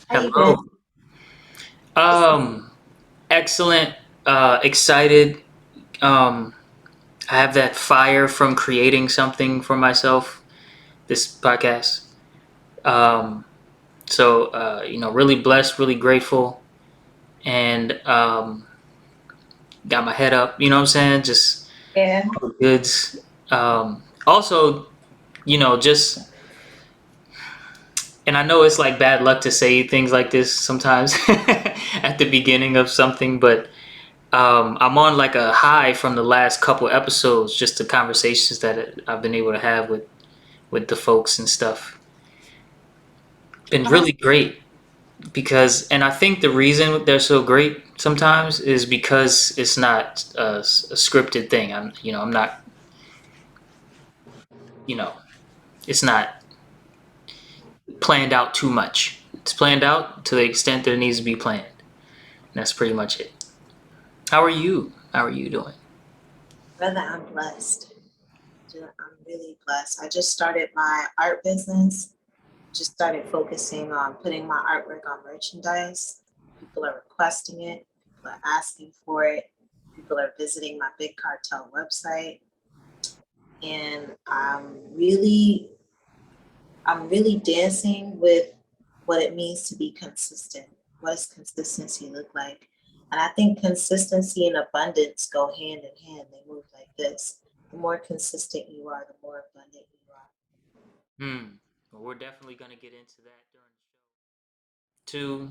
How you Hello. been? Um, Excellent. Excited. Um, I have that fire from creating something for myself. This podcast. Um, really blessed, really grateful, and got my head up. You know what I'm saying? Just Yeah. all the goods. Also, just and I know it's like bad luck to say things like this sometimes at the beginning of something, but I'm on like a high from the last couple episodes, just the conversations that I've been able to have with the folks and stuff. Been Oh, that's really great because, and I think the reason they're so great sometimes is because it's not a scripted thing. I'm not, you know, it's not planned out too much. It's planned out to the extent that it needs to be planned. And that's pretty much it. How are you? How are you doing? brother. I'm blessed. I'm really blessed. I just started my art business. Just started focusing on putting my artwork on merchandise. People are requesting it. People are asking for it. People are visiting my Big Cartel website, and I'm really dancing with what it means to be consistent. What does consistency look like? And I think consistency and abundance go hand in hand. They move like this. The more consistent you are, the more abundant you are. Hmm. Well, we're definitely gonna get into that during the show. Two,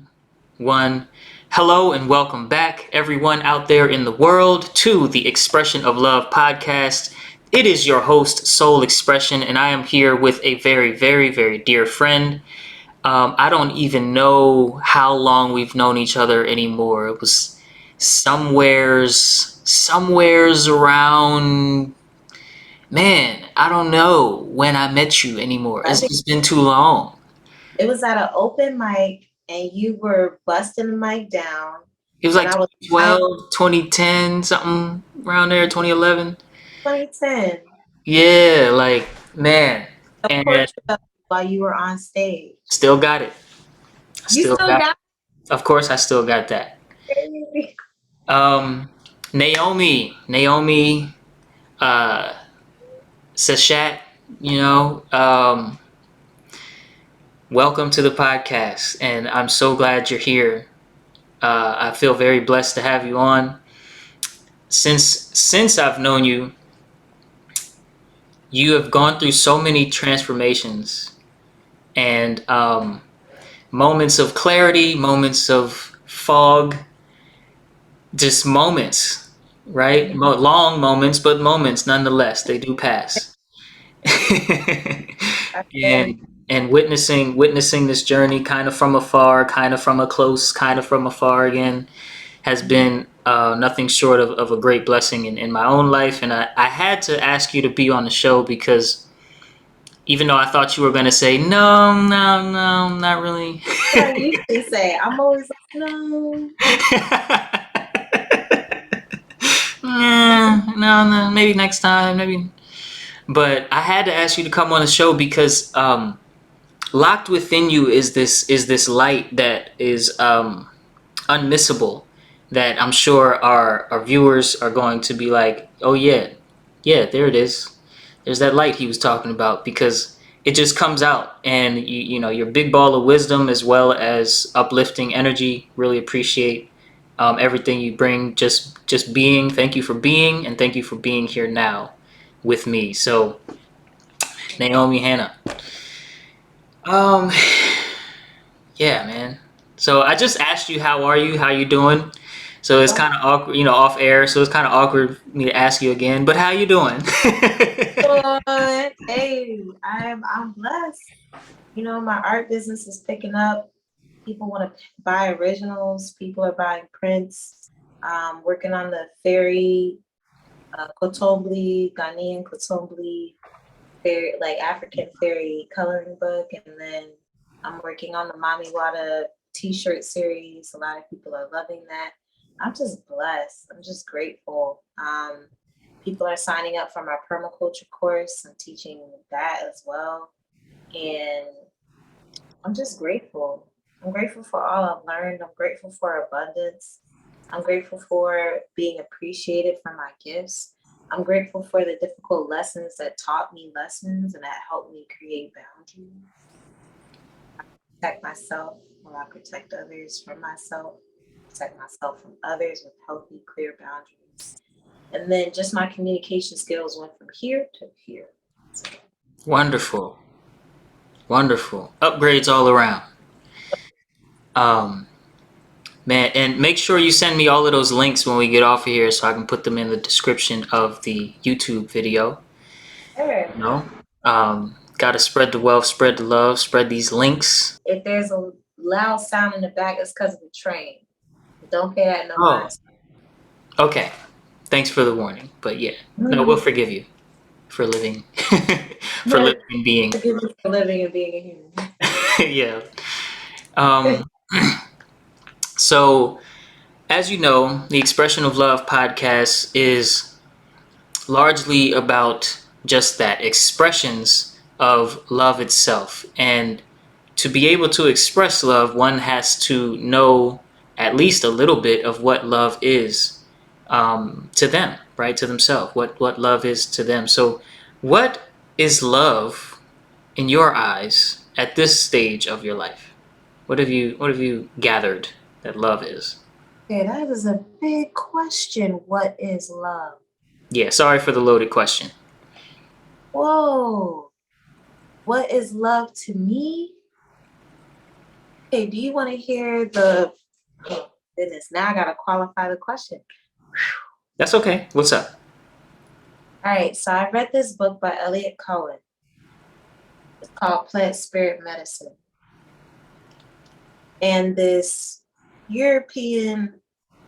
one. Hello and welcome back, everyone out there in the world, to the Expression of Love podcast. It is your host, Soul Expression, and I am here with a very, very, very dear friend. I don't even know how long we've known each other anymore. It was somewheres around, man, I don't know when I met you anymore. I It's think just been too long. it was at an open mic and you were busting the mic down It was and like I was live 2012, 2010, something around there, 2011. 2010. Yeah, like, man. A And portrait of you while you were on stage. still got it. I You still still got got it. Of course, I still got that. it. Um, Naomi, uh, Sachat, you know, welcome to the podcast. And I'm so glad you're here. I feel very blessed to have you on. Since I've known you, you have gone through so many transformations and moments of clarity, moments of fog, just moments, right? Long moments, but moments nonetheless. They do pass. I feel And witnessing this journey kind of from afar, kind of from a close, kind of from afar again, has been nothing short of a great blessing in my own life. And I had to ask you to be on the show because even though I thought you were going to say, no, no, no, not really. what I usually say. I'm always like, no. No, maybe next time, maybe. But I had to ask you to come on the show because locked within you is this light that is unmissable. That I'm sure our viewers are going to be like, oh yeah, yeah, there it is. There's that light he was talking about because it just comes out, and you know your big ball of wisdom as well as uplifting energy. Really appreciate everything you bring. Just being. Thank you for being, and thank you for being here now with me. So Naomi Hanna. Um, yeah, man. So I just asked you, how are you? How you doing? So it's Oh, kind of awkward, off air. So it's kind of awkward for me to ask you again. But how you doing? good. Hey, I'm blessed. My art business is picking up. People want to buy originals. People are buying prints. Working on the fairy, Kotombli, Ghanaian Kotombli, fairy, like African fairy coloring book, and then I'm working on the Mami Wada T-shirt series. A lot of people are loving that. I'm just blessed. I'm just grateful. People are signing up for my permaculture course. I'm teaching that as well, and I'm just grateful. I'm grateful for all I've learned. I'm grateful for abundance. I'm grateful for being appreciated for my gifts. I'm grateful for the difficult lessons that taught me lessons and that helped me create boundaries. Protect myself while I protect others from myself. Protect myself from others with healthy, clear boundaries. And then just my communication skills went from here to here. Wonderful. Wonderful. Upgrades all around. Um, Man, and make sure you send me all of those links when we get off of here so I can put them in the description of the YouTube video. Sure. You know? Gotta spread the wealth, spread the love, spread these links. If there's a loud sound in the back, it's because of the train. Don't pay that no Oh, mind. okay. Thanks for the warning. But yeah, no, we'll Mm. forgive you for living, for But living and being. forgive me for living and being a human. Yeah. Um, so, as you know, the Expression of Love podcast is largely about just that, expressions of love itself. And to be able to express love, one has to know at least a little bit of what love is, to them, right? To themselves, what love is to them. So, what is love in your eyes at this stage of your life? What have you gathered that love is? Okay, that is a big question. What is love? Yeah, sorry for the loaded question. Whoa. What is love to me? Okay, do you want to hear the oh, goodness, now I gotta qualify the question. That's okay. What's up? All right, so I read this book by Elliot Cohen. It's called Plant Spirit Medicine. And this European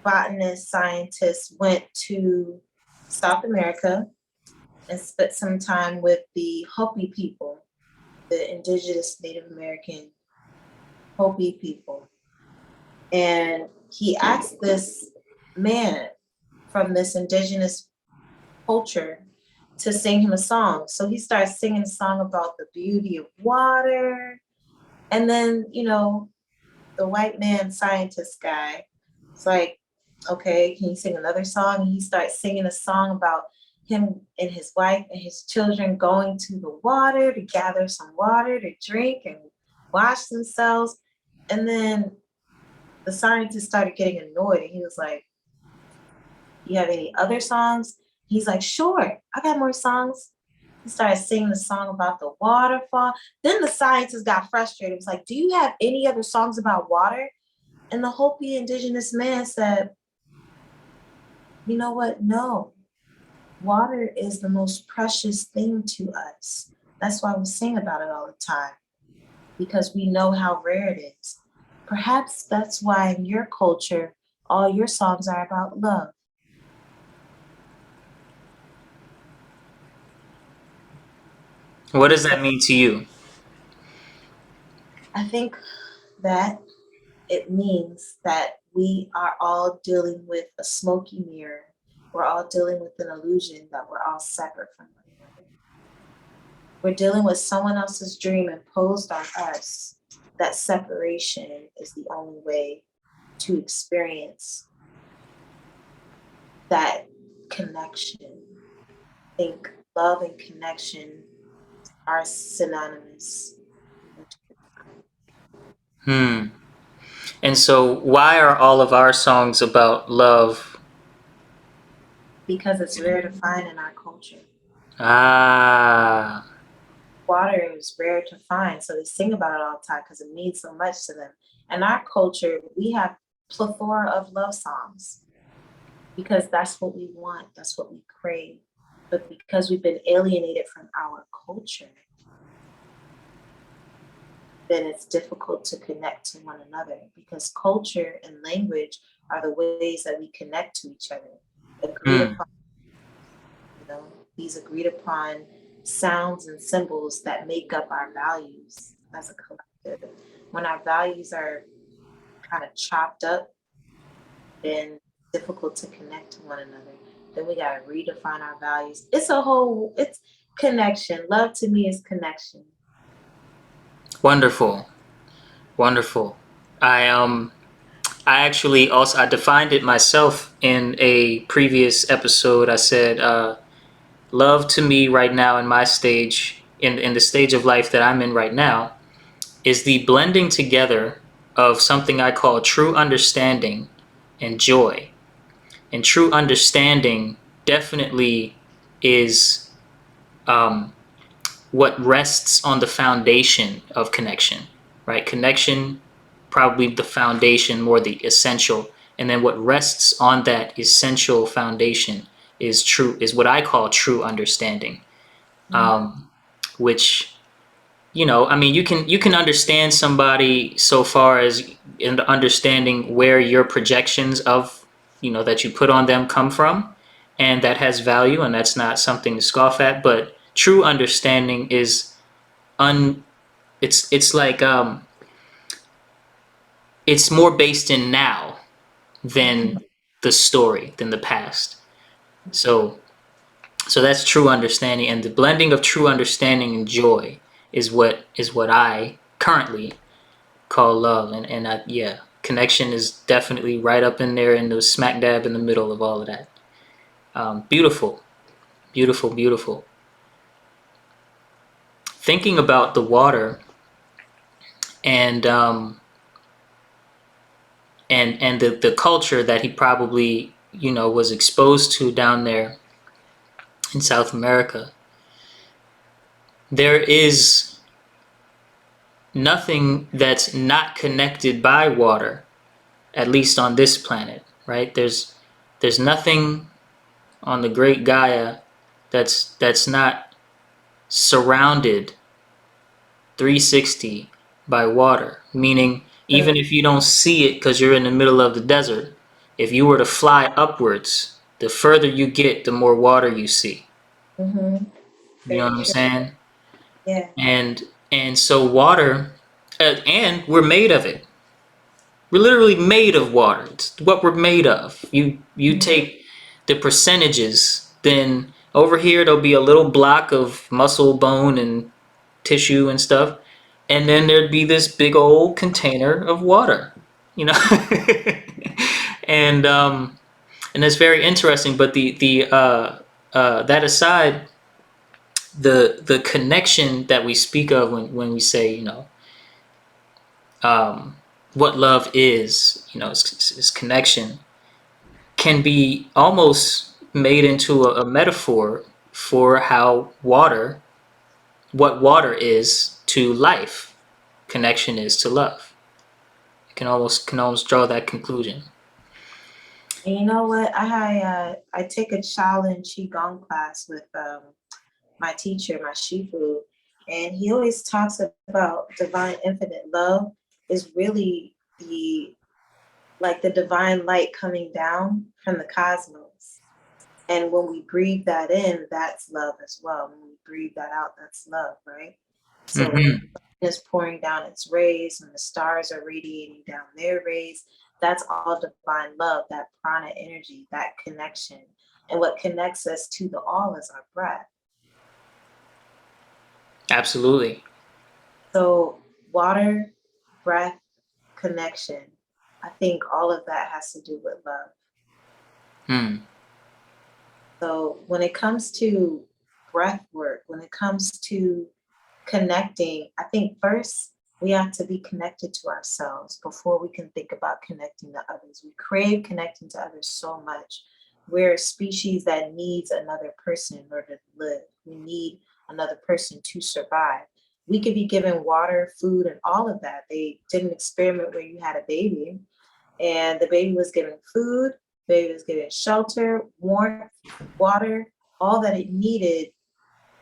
botanist scientist went to South America and spent some time with the Hopi people, the indigenous Native American Hopi people. And he asked this man from this indigenous culture to sing him a song. So he starts singing a song about the beauty of water. And then, the white man scientist guy, it's like, okay, can you sing another song? And he starts singing a song about him and his wife and his children going to the water to gather some water to drink and wash themselves. And then the scientist started getting annoyed and he was like, you have any other songs? He's like, sure, I got more songs. He started singing the song about the waterfall. Then the scientist got frustrated. It was like, do you have any other songs about water? And the Hopi indigenous man said, you know what? No, water is the most precious thing to us. That's why we sing about it all the time, because we know how rare it is. Perhaps that's why in your culture, all your songs are about love. What does that mean to you? I think that it means that we are all dealing with a smoky mirror. We're all dealing with an illusion that we're all separate from one another. We're dealing with someone else's dream imposed on us. That separation is the only way to experience that connection. I think love and connection are synonymous. Hmm. And so, why are all of our songs about love? Because it's rare to find in our culture. Ah, Water is rare to find, so they sing about it all the time because it means so much to them. In our culture, we have plethora of love songs because that's what we want, that's what we crave. But because we've been alienated from our culture, then it's difficult to connect to one another because culture and language are the ways that we connect to each other. Agreed hmm. upon, these agreed upon sounds and symbols that make up our values as a collective. When our values are kind of chopped up, then it's difficult to connect to one another. Then we gotta redefine our values. It's connection. Love to me is connection. Wonderful, wonderful. I I actually also I defined it myself in a previous episode. I said love to me right now in my stage in the stage of life that I'm in right now is the blending together of something I call true understanding and joy. And true understanding definitely is um, what rests on the foundation of connection, right? Connection, probably the foundation, more the essential. And then what rests on that essential foundation is what I call true understanding, Mhm. which I mean, you can understand somebody so far as in understanding where your projections of that you put on them come from, and that has value, and that's not something to scoff at. But true understanding is un it's like it's more based in now than Mhm. the story than the past. So that's true understanding, and the blending of true understanding and joy is what I currently called love, and yeah, connection is definitely right up in there in the smack dab in the middle of all of that. Beautiful, beautiful, beautiful. Thinking about the water and the culture that he probably was exposed to down there in South America, there is nothing that's not connected by water, at least on this planet, right? There's nothing on the great Gaia that's not surrounded 360 by water, meaning even True. if you don't see it because you're in the middle of the desert, if you were to fly upwards, the further you get, the more water you see. Mhm. You know Very what I'm true. saying? Yeah. And so water, and we're made of it. We're literally made of water. It's what we're made of. You Mhm. take the percentages, then over here there'll be a little block of muscle, bone, and tissue and stuff, and then there'd be this big old container of water, you know. and and that's very interesting. But that aside, the connection that we speak of when we say what love is connection, can be almost made into a metaphor for how what water is to life, connection is to love. Can almost draw that conclusion. And you know what? I take a Shaolin Qigong class with my teacher, my Shifu, and he always talks about divine infinite love is really the divine light coming down from the cosmos. And when we breathe that in, that's love as well. When we breathe that out, that's love, right? So when the Hmm. sun is pouring down its rays, when the stars are radiating down their rays, that's all divine love, that prana energy, that connection. And what connects us to the all is our breath. Absolutely. So water, breath, connection. I think all of that has to do with love. Hmm. So when it comes to breath work, when it comes to connecting, I think first we have to be connected to ourselves before we can think about connecting to others. We crave connecting to others so much. We're a species that needs another person in order to live. We need another person to survive. We could be given water, food, and all of that. They did an experiment where you had a baby and the baby was given food, baby was given shelter, warmth, water, all that it needed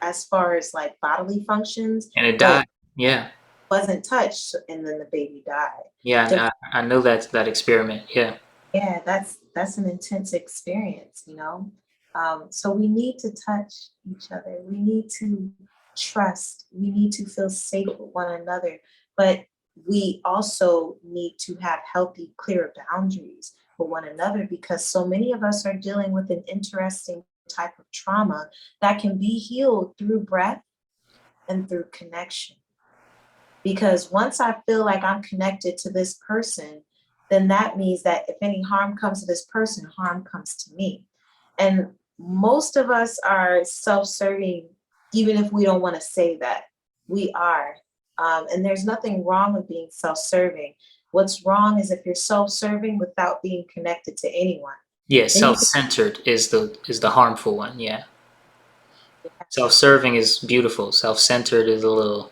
as far as like bodily functions, And it but died. Yeah. wasn't touched, and then the baby died. Yeah. I know that experiment. Yeah. Yeah, that's an intense experience, you know. So we need to touch each other. We need to trust. We need to feel safe with one another. But we also need to have healthy, clear boundaries with one another because so many of us are dealing with an interesting type of trauma that can be healed through breath and through connection. Because once I feel like I'm connected to this person, then that means that if any harm comes to this person, harm comes to me. And most of us are self-serving, even if we don't want to say that. We are. And there's nothing wrong with being self-serving. What's wrong is if you're self-serving without being connected to anyone. Yeah, Then you self-centered is the harmful one. Yeah. yes. Self-serving is beautiful. Self-centered is a little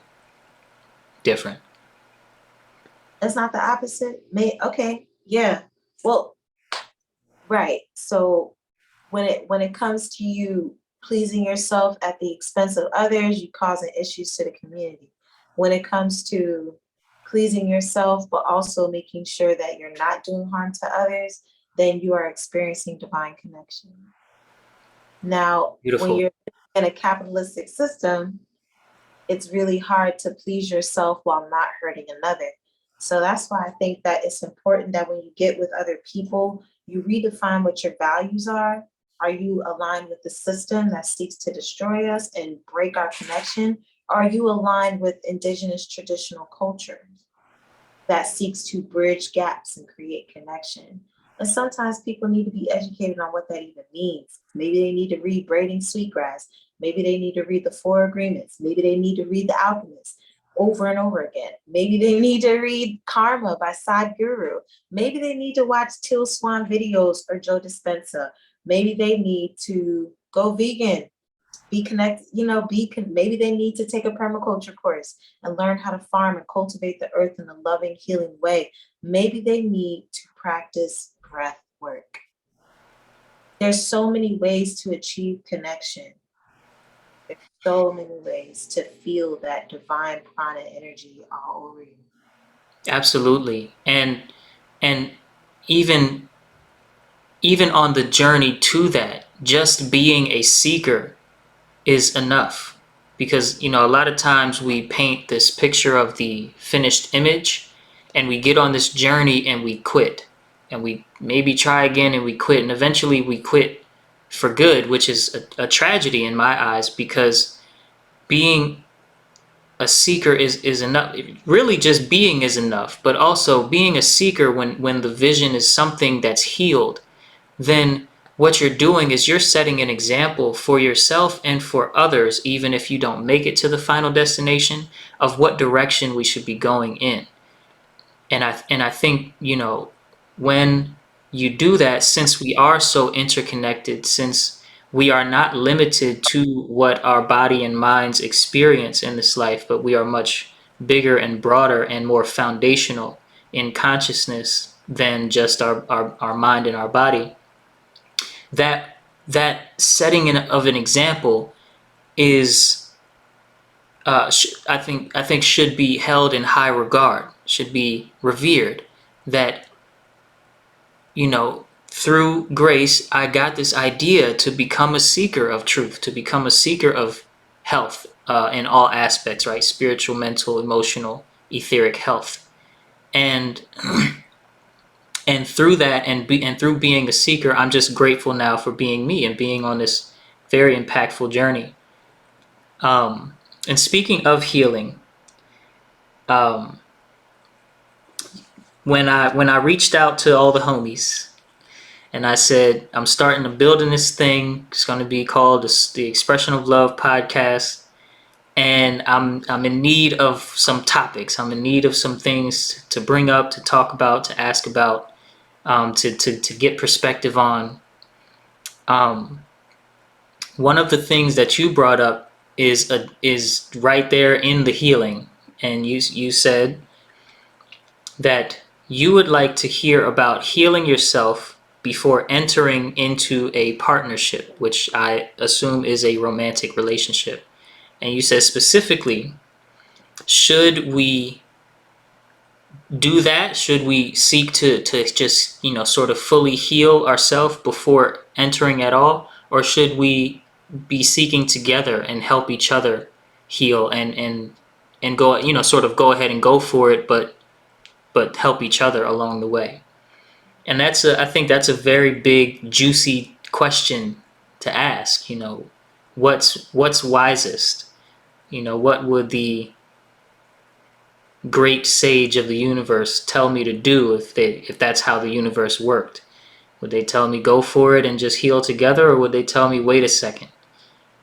different. That's not the opposite. May okay, yeah. Well, right. So when it comes to you pleasing yourself at the expense of others, you causing issues to the community. When it comes to pleasing yourself, but also making sure that you're not doing harm to others, then you are experiencing divine connection. Now, when Beautiful. you're in a capitalistic system, it's really hard to please yourself while not hurting another. So that's why I think that it's important that when you get with other people, you redefine what your values are. Are you aligned with the system that seeks to destroy us and break our connection? Are you aligned with indigenous traditional culture that seeks to bridge gaps and create connection? And sometimes people need to be educated on what that even means. Maybe they need to read Braiding Sweetgrass. Maybe they need to read the Four Agreements. Maybe they need to read The Alchemist over and over again. Maybe they need to read Karma by Sadhguru. Maybe they need to watch Till Swan videos or Joe Dispenza. Maybe they need to go vegan, be connected, maybe they need to take a permaculture course and learn how to farm and cultivate the earth in a loving, healing way. Maybe they need to practice breath work. There's so many ways to achieve connection. There's so many ways to feel that divine prana energy all over you. Absolutely. And even even on the journey to that, just being a seeker is enough. Because, a lot of times we paint this picture of the finished image and we get on this journey and we quit. And we maybe try again and we quit. And eventually we quit for good, which is a tragedy in my eyes, because being a seeker is enough. Really, just being is enough. But also being a seeker, when the vision is something that's healed, then what you're doing is you're setting an example for yourself and for others, even if you don't make it to the final destination, of what direction we should be going in. And I think, when you do that, since we are so interconnected, since we are not limited to what our body and minds experience in this life, but we are much bigger and broader and more foundational in consciousness than just our mind and our body, that setting of an example is, I think should be held in high regard, should be revered. That, through grace, I got this idea to become a seeker of truth, to become a seeker of health, in all aspects, right? Spiritual, mental, emotional, etheric health, and and through that, and through being a seeker, I'm just grateful now for being me and being on this very impactful journey. And speaking of healing, um, when I reached out to all the homies and I said, I'm starting to build in this thing. It's going to be called the Expression of Love podcast, and I'm in need of some topics. I'm in need of some things to bring up, to talk about, to ask about, to get perspective on. Um, One of the things that you brought up is right there in the healing, and you said that you would like to hear about healing yourself before entering into a partnership, which I assume is a romantic relationship. And you said specifically, should we do that? Should we seek to just, sort of fully heal ourselves before entering at all? Or should we be seeking together and help each other heal and go, sort of go ahead and go for it, but help each other along the way? And I think that's a very big, juicy question to ask. What's wisest? What would great sage of the universe tell me to do if that's how the universe worked? Would they tell me go for it and just heal together, or would they tell me wait a second,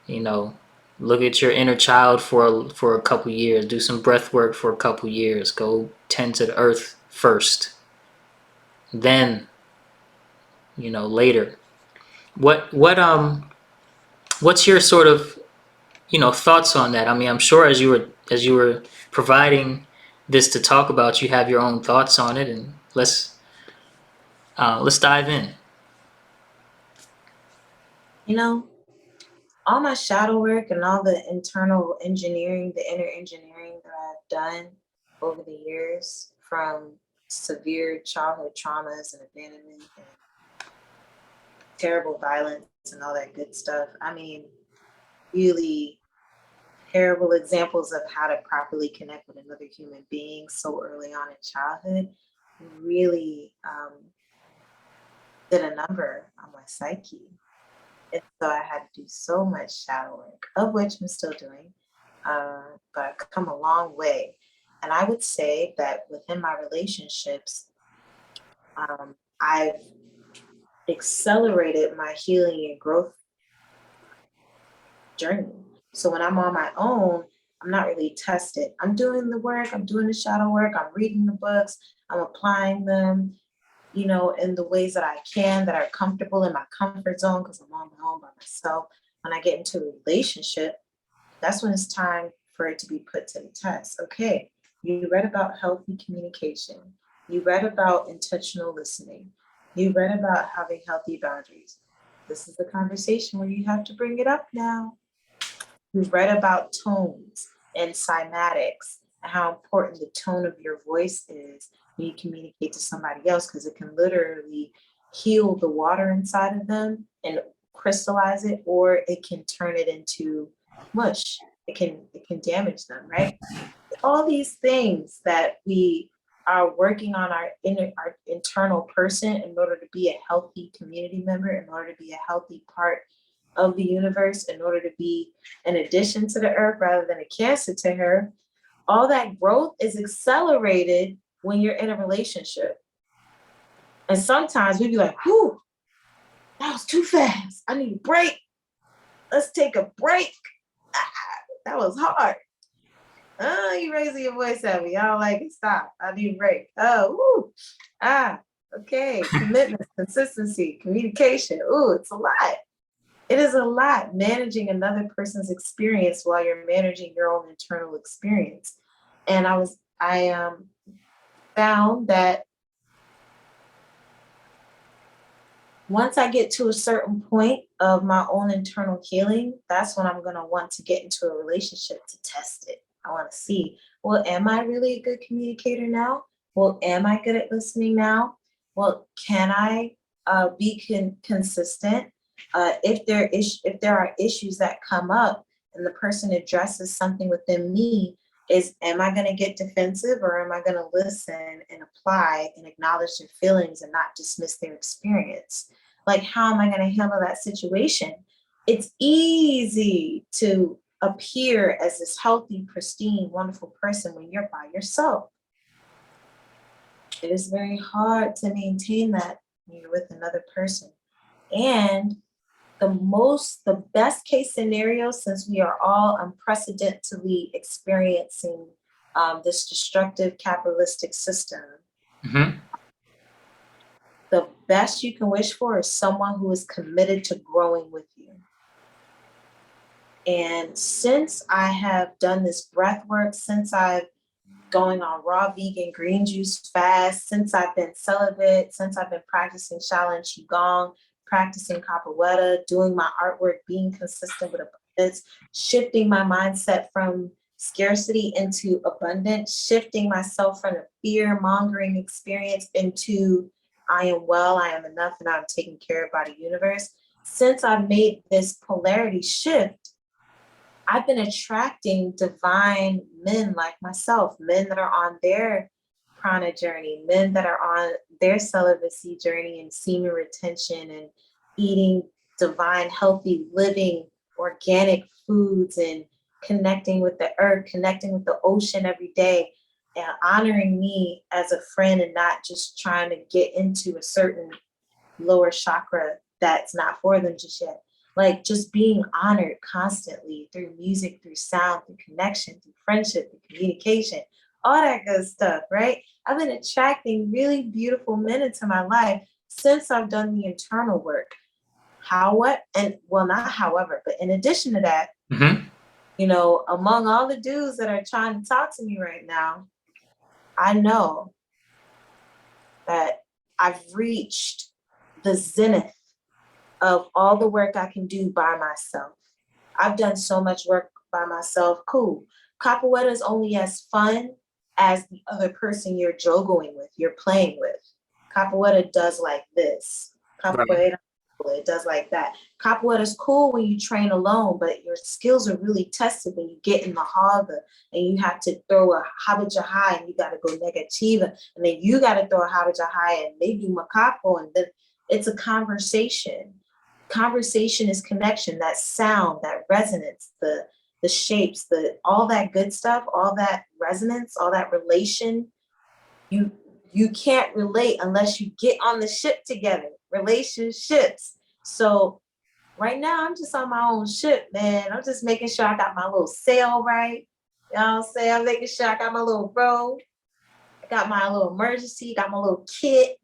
you know, look at your inner child for a couple years, do some breath work for a couple years, go tend to the earth first, then, later. What's your sort of, thoughts on that? I mean, I'm sure as you were providing this to talk about, you have your own thoughts on it, and let's dive in. You know, all my shadow work and all the internal engineering, the inner engineering that I've done over the years, from severe childhood traumas and abandonment and terrible violence and all that good stuff. I mean, really terrible examples of how to properly connect with another human being so early on in childhood really did a number on my psyche. And so I had to do so much shadow work, of which I'm still doing, but I've come a long way. And I would say that within my relationships, I've accelerated my healing and growth journey. So when I'm on my own, I'm not really tested. I'm doing the work, I'm doing the shadow work, I'm reading the books, I'm applying them, in the ways that I can, that are comfortable in my comfort zone, because I'm on my own by myself. When I get into a relationship, that's when it's time for it to be put to the test. Okay, you read about healthy communication. You read about intentional listening. You read about having healthy boundaries. This is the conversation where you have to bring it up now. We've read about tones and cymatics and how important the tone of your voice is when you communicate to somebody else, because it can literally heal the water inside of them and crystallize it, or it can turn it into mush. It can damage them, right? All these things that we are working on our internal person in order to be a healthy community member, in order to be a healthy part of the universe, in order to be an addition to the earth rather than a cancer to her. All that growth is accelerated when you're in a relationship. And sometimes we'd be like, whew, that was too fast. I need a break. Let's take a break. That was hard. Oh, you raising your voice at me. I don't like it. Stop. I need a break. Oh, woo. Okay. Commitment, consistency, communication. Ooh, it's a lot. It is a lot managing another person's experience while you're managing your own internal experience. And I found that once I get to a certain point of my own internal healing, that's when I'm going to want to get into a relationship to test it. I want to see, well, am I really a good communicator now? Well, am I good at listening now? Well, can I be consistent? If there are issues that come up and the person addresses something within me, am I going to get defensive, or am I going to listen and apply and acknowledge their feelings and not dismiss their experience? Like, how am I going to handle that situation? It's easy to appear as this healthy, pristine, wonderful person when you're by yourself. It is very hard to maintain that when you're with another person. And the best case scenario, since we are all unprecedentedly experiencing this destructive capitalistic system, Mm-hmm. the best you can wish for is someone who is committed to growing with you. And since I have done this breath work, since I've going on raw vegan green juice fast, since I've been celibate, since I've been practicing Shaolin Qigong, practicing Capoeira, doing my artwork, being consistent with abundance, shifting my mindset from scarcity into abundance, shifting myself from a fear-mongering experience into I am well, I am enough, and I'm taken care of by the universe. Since I've made this polarity shift, I've been attracting divine men like myself, men that are on their prana journey, men that are on their celibacy journey and semen retention and eating divine, healthy, living, organic foods and connecting with the earth, connecting with the ocean every day. and honoring me as a friend and not just trying to get into a certain lower chakra that's not for them just yet. Like just being honored constantly through music, through sound, through connection, through friendship, through communication, all that good stuff, right? I've been attracting really beautiful men into my life since I've done the internal work. Not however, but in addition to that, Mm-hmm. you know, among all the dudes that are trying to talk to me right now, I know that I've reached the zenith of all the work I can do by myself. I've done so much work by myself. Cool. Capoeira is only as fun as the other person you're jogoing with, you're playing with. Capoeira does like this. Right. Capoeira, it does like that. Capoeira is cool when you train alone, but your skills are really tested when you get in the harbor and you have to throw a habija high and you got to go negativa, and then you got to throw a habija high and they do macapo, and then it's a conversation. Conversation is connection, that sound, that resonance, the shapes, the all that good stuff, all that resonance, all that relation. You can't relate unless you get on the ship together. Relationships. So right now I'm just on my own ship, man. I'm just making sure I got my little sail right. You know what I'm saying? I'm making sure I got my little row. I got my little emergency, got my little kit,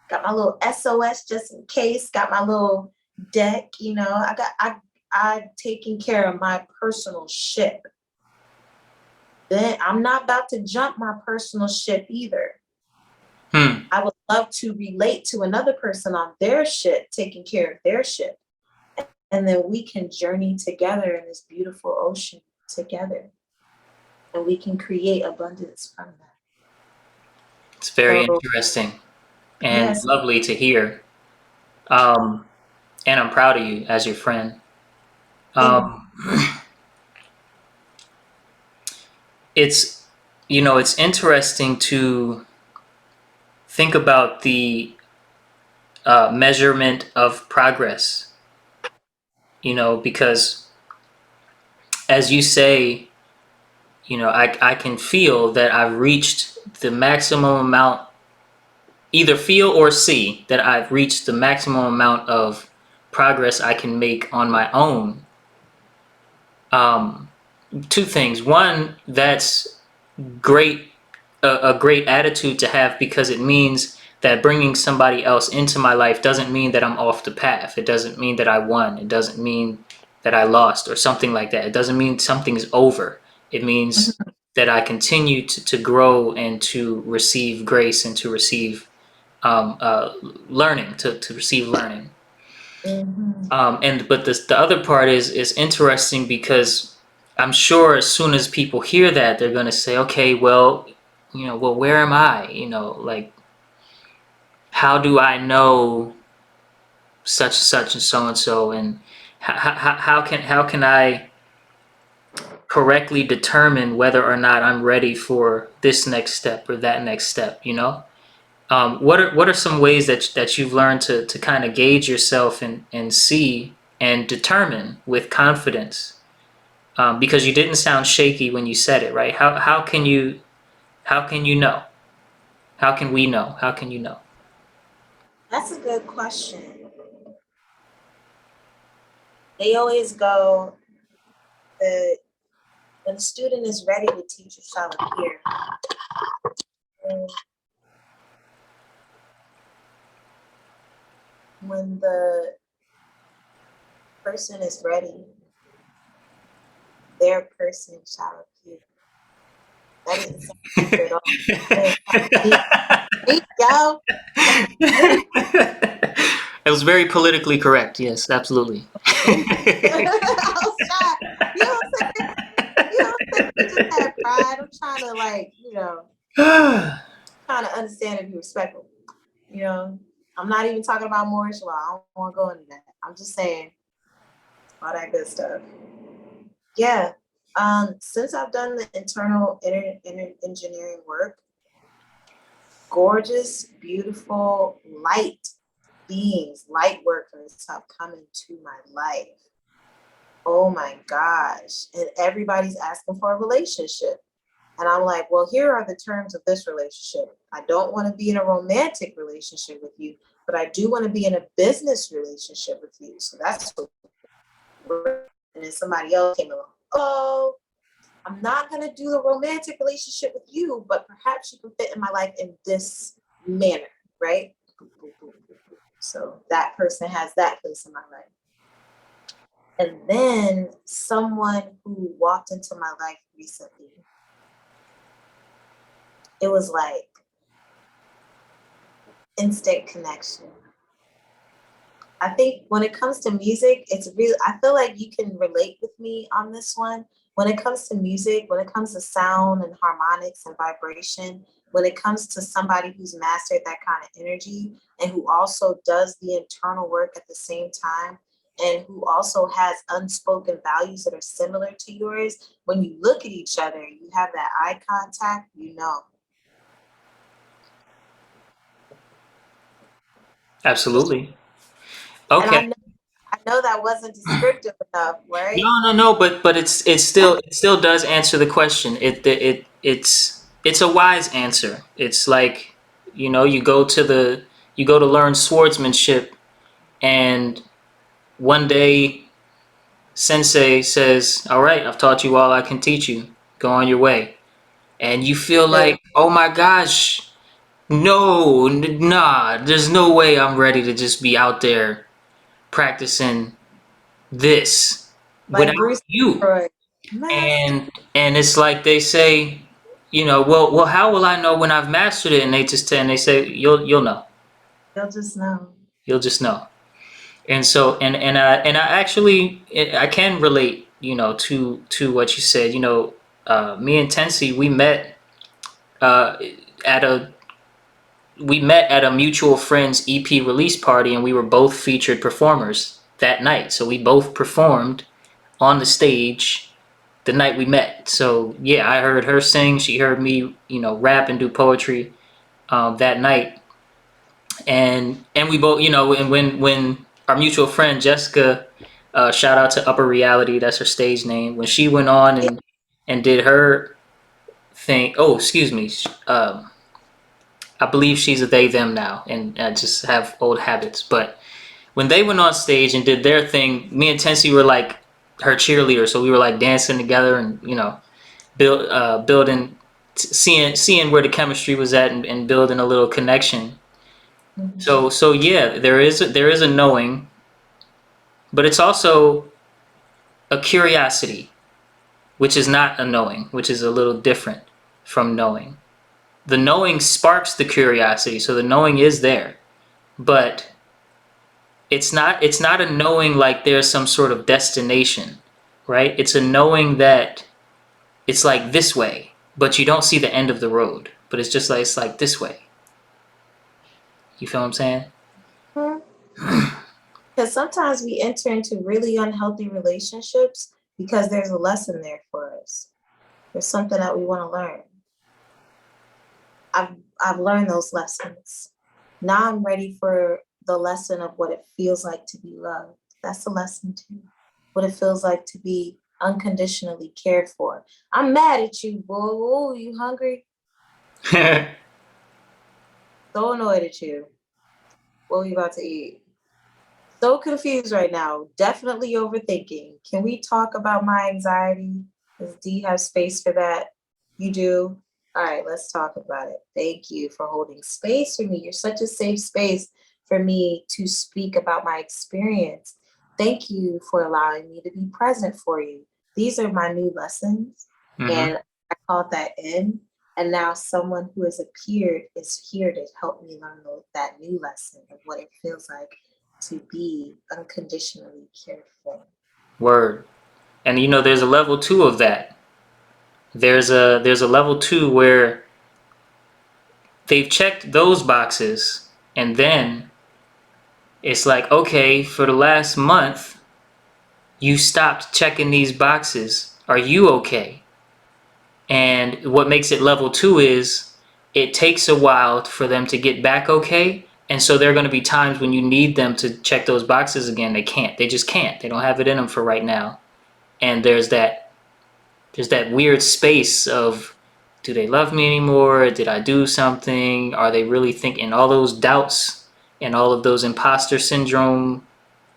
got my little SOS just in case, got my little deck, you know. I taking care of my personal ship. Then I'm not about to jump my personal ship either. Hmm. I would love to relate to another person on their ship, taking care of their ship. And then we can journey together in this beautiful ocean together. And we can create abundance from that. It's very So interesting and yes. lovely to hear. Um, and I'm proud of you as your friend. Thank you. Um, it's, you know, it's interesting to think about the measurement of progress, you know, because as you say, you know, I can feel that I've reached the maximum amount, either feel or see that I've reached the maximum amount of progress I can make on my own. Um, Two things. One, that's great, a great attitude to have, because it means that bringing somebody else into my life doesn't mean that I'm off the path. It doesn't mean that I won. It doesn't mean that I lost or something like that. It doesn't mean something's over. It means that I continue to grow and to receive grace and to receive learning, to receive learning. Mm-hmm. And but the other part is interesting, because I'm sure as soon as people hear that, they're gonna say, okay, well, you know, well, where am I? You know, like, how do I know such and so and so, and how can I correctly determine whether or not I'm ready for this next step or that next step? You know, what are some ways that you've learned to kind of gauge yourself and see and determine with confidence? Because you didn't sound shaky when you said it, right? How can you know? How can we know? How can you know? That's a good question. They always go that when a student is ready, the teacher shall appear. And when the person is ready, their person shall appear. That didn't sound good at all. Deep, yo. It was very politically correct. Yes, absolutely. Thank you. I was trying, you know what I'm saying? You know what I'm saying? You just had pride. I'm trying to like, you know, trying to understand and be respectful. You know, I'm not even talking about Moorish law. I don't want to go into that. I'm just saying all that good stuff. Yeah. Since I've done the internal engineering work, gorgeous, beautiful, light beings, light workers have come into my life. Oh my gosh. And everybody's asking for a relationship. And I'm like, well, here are the terms of this relationship. I don't want to be in a romantic relationship with you, but I do want to be in a business relationship with you. So that's what. And then somebody else came along. Oh, I'm not going to do the romantic relationship with you, but perhaps you can fit in my life in this manner, right? So that person has that place in my life. And then someone who walked into my life recently, it was like instant connection. I think when it comes to music, it's really, I feel like you can relate with me on this one. When it comes to music, when it comes to sound and harmonics and vibration, when it comes to somebody who's mastered that kind of energy and who also does the internal work at the same time, and who also has unspoken values that are similar to yours, when you look at each other, you have that eye contact, you know. Absolutely. And Okay. I know that wasn't descriptive enough, right? No, but it still does answer the question. It's a wise answer. It's like, you go to learn swordsmanship, and one day sensei says, "All right, I've taught you all I can teach you. Go on your way." And you feel The, like, "Oh my gosh, no, nah, there's no way I'm ready to just be out there practicing this like without Bruce you." Leroy, master. And it's like they say, well, how will I know when I've mastered it? And they say, you'll know. You'll just know. You'll just know. And so, and I actually, I can relate, to what you said. Me and Tensi, uh, at a we met at a mutual friend's EP release party, and we were both featured performers that night. So we both performed on the stage the night we met. So yeah, I heard her sing. She heard me, rap and do poetry that night, and we both, and when our mutual friend Jessica, shout out to Upper Reality, that's her stage name. When she went on and did her thing, oh excuse me, I believe she's a they them now, and I just have old habits. But when they went on stage and did their thing, me and Tensi were like her cheerleader, so we were like dancing together and building, seeing where the chemistry was at, and building a little connection. Mhm. So yeah, there is a knowing, but it's also a curiosity, which is not a knowing, which is a little different from knowing. The knowing sparks the curiosity, so the knowing is there, but it's not a knowing like there's some sort of destination, right? It's a knowing that it's like this way, but you don't see the end of the road. But it's like this way. You feel what I'm saying? Because sometimes we enter into really unhealthy relationships because there's a lesson there for us. There's something that we want to learn. I've learned those lessons. Now I'm ready for the lesson of what it feels like to be loved. That's a lesson too. What it feels like to be unconditionally cared for. I'm mad at you, boy. Oh, you hungry? So annoyed at you. What are we about to eat? So confused right now. Definitely overthinking. Can we talk about my anxiety? Does D have space for that? You do? All right, let's talk about it. Thank you for holding space for me. You're such a safe space for me to speak about my experience. Thank you for allowing me to be present for you. These are my new lessons, Hmm. and I called that in. And now someone who has appeared is here to help me learn that new lesson of what it feels like to be unconditionally cared for. Word. And there's a level two of that. There's a level two where they've checked those boxes, and then it's like, okay, for the last month you stopped checking these boxes. Are you okay? And what makes it level two is it takes a while for them to get back okay. And so there are going to be times when you need them to check those boxes again. They can't. They just can't. They don't have it in them for right now. And there's that weird space of do they love me anymore? Did I do something? Are they really thinking? All those doubts and all of those imposter syndrome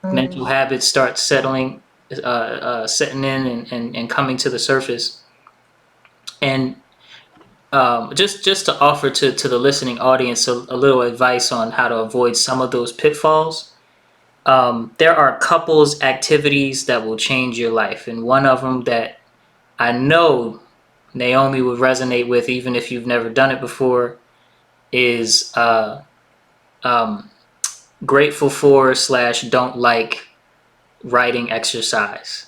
mental Mm. habits start setting in and coming to the surface. And just to offer to the listening audience a little advice on how to avoid some of those pitfalls. There are couples activities that will change your life, and one of them that I know Naomi would resonate with, even if you've never done it before, is um, grateful for slash don't like writing exercise.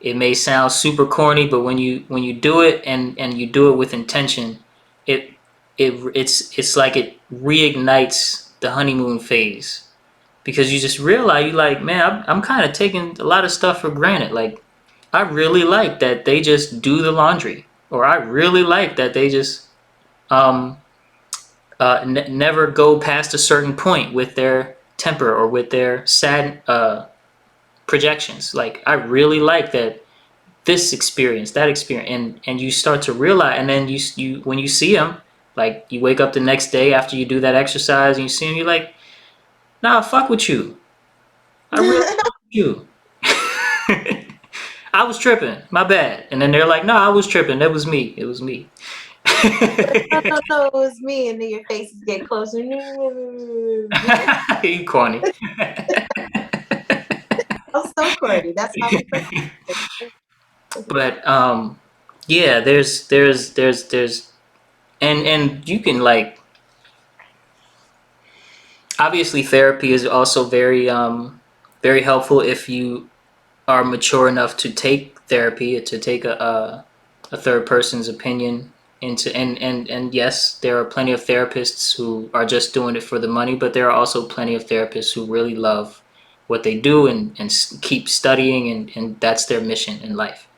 It may sound super corny, but when you do it and you do it with intention, it it's like it reignites the honeymoon phase, because you just realize you like, man, I'm kind of taking a lot of stuff for granted. Like, I really like that they just do the laundry, or I really like that they just um never go past a certain point with their temper or with their sad projections. Like, I really like that this experience, that experience, and you start to realize, and then you when you see them, like, you wake up the next day after you do that exercise and you see them, you're like, nah, fuck with you. I really fuck with you. I was tripping, my bad. And then they're like, no, I was tripping. That was me. It was me. No, no, no, it was me. And then your faces get closer. You corny. I'm so corny. That's how we first. But yeah, there's and you can, like, obviously therapy is also very helpful if you are mature enough to take therapy, to take a third person's opinion into, and yes, there are plenty of therapists who are just doing it for the money, but there are also plenty of therapists who really love what they do and keep studying, and that's their mission in life.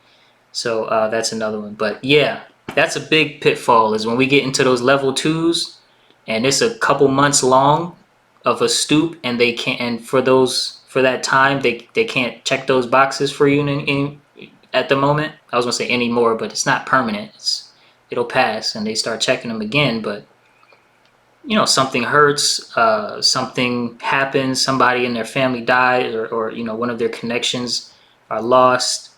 So that's another one. But yeah, that's a big pitfall, is when we get into those level twos and it's a couple months long of a stoop, and they can't, and for that time they can't check those boxes for you at the moment. I was gonna say anymore, but it's not permanent. It'll pass, and they start checking them again. But something hurts, something happens, somebody in their family dies, or one of their connections are lost.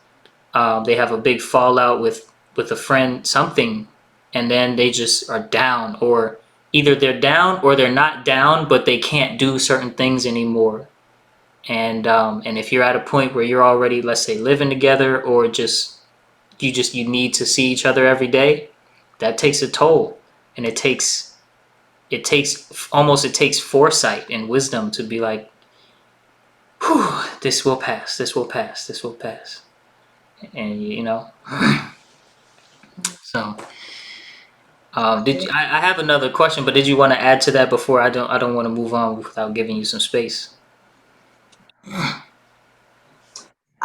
They have a big fallout with a friend, something, and then they just are down, or either they're down or they're not down, but they can't do certain things anymore. And if you're at a point where you're already, let's say, living together, or you need to see each other every day, that takes a toll, and it takes foresight and wisdom to be like, whew, this will pass, this will pass, this will pass, and. So, I have another question, but did you want to add to that before? I don't want to move on without giving you some space. I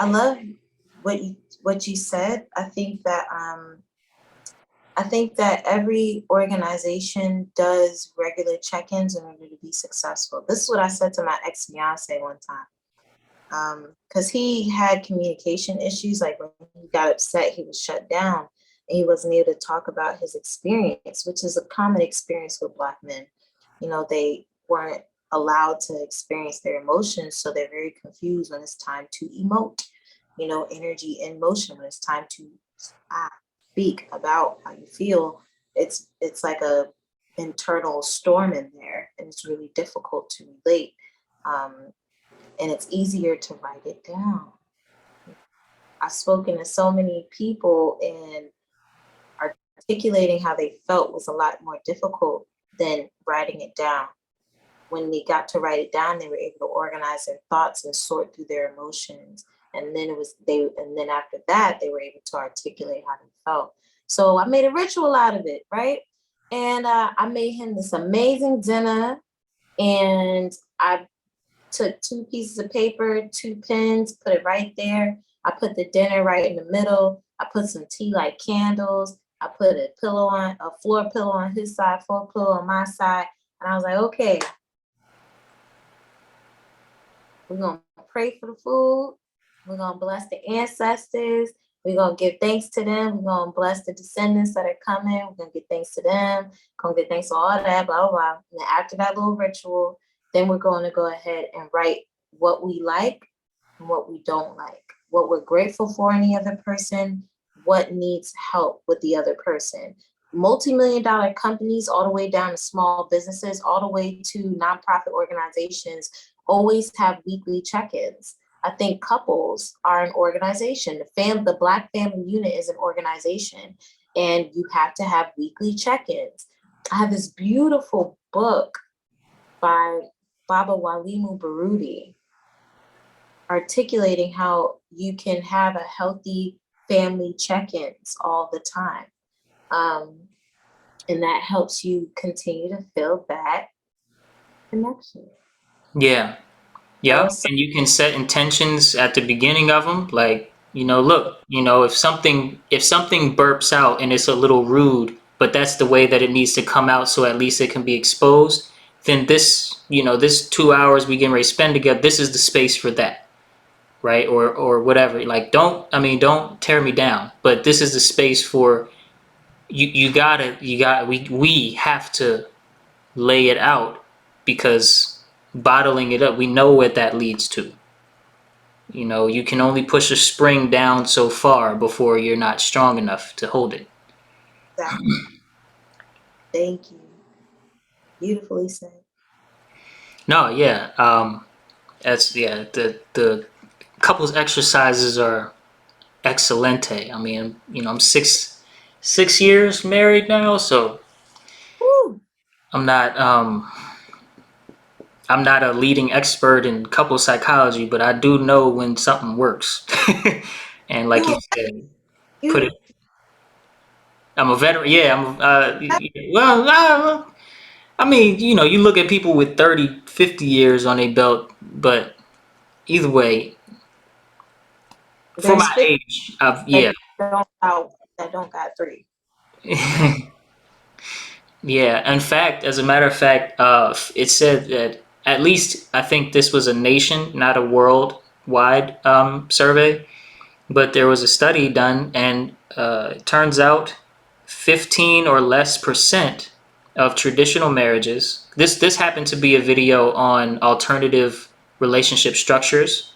love what you said. I think that every organization does regular check-ins in order to be successful. This is what I said to my ex-fiance one time. Because he had communication issues. Like, when he got upset, he was shut down and he wasn't able to talk about his experience, which is a common experience with Black men. They weren't allowed to experience their emotions, so they're very confused when it's time to emote, energy in motion. When it's time to speak about how you feel, it's like a internal storm in there, and it's really difficult to relate. Um, and it's easier to write it down. I've spoken to so many people, and articulating how they felt was a lot more difficult than writing it down. When they got to write it down, they were able to organize their thoughts and sort through their emotions. And then after that, they were able to articulate how they felt. So I made a ritual out of it, right? And I made him this amazing dinner, and I took 2 pieces of paper, 2 pens, put it right there. I put the dinner right in the middle. I put some tea light candles. I put a floor pillow on his side, floor pillow on my side. And I was like, okay, we're going to pray for the food. We're going to bless the ancestors. We're gonna give thanks to them. We're gonna bless the descendants that are coming. We're gonna give thanks to them. Gonna give thanks to all that, blah blah blah. And then after that little ritual, then we're going to go ahead and write what we like and what we don't like, what we're grateful for in the other person, what needs help with the other person. Multi-million-dollar companies, all the way down to small businesses, all the way to nonprofit organizations, always have weekly check-ins. I think couples are an organization. The Black Family Unit is an organization, and you have to have weekly check-ins. I have this beautiful book by Baba Walimu Baruti articulating how you can have a healthy family check-ins all the time. And that helps you continue to feel that connection. Yeah. Yeah, and you can set intentions at the beginning of them, like, look, if something burps out and it's a little rude, but that's the way that it needs to come out, so at least it can be exposed, then this 2 hours we getting ready to spend together, this is the space for that, right? Or whatever. Like, don't tear me down, but this is the space for you. We have to lay it out, because bottling it up, we know what that leads to. You can only push a spring down so far before you're not strong enough to hold it. Exactly. Thank you. Beautifully said. No, yeah. That's yeah. The couples exercises are excelente. I mean, I'm 6 years married now, so Woo. I'm not um I'm not a leading expert in couple psychology, but I do know when something works. And like you You, said, put it. you, I'm a veteran. Yeah, well, I mean, you look at people with 30, 50 years on their belt, but either way, for there's my 50 age, yeah. that don't got three. Yeah, in fact, as a matter of fact, it said that, at least I think this was a nation, not a worldwide survey, but there was a study done, and it turns out 15 or less percent of traditional marriages. This happened to be a video on alternative relationship structures,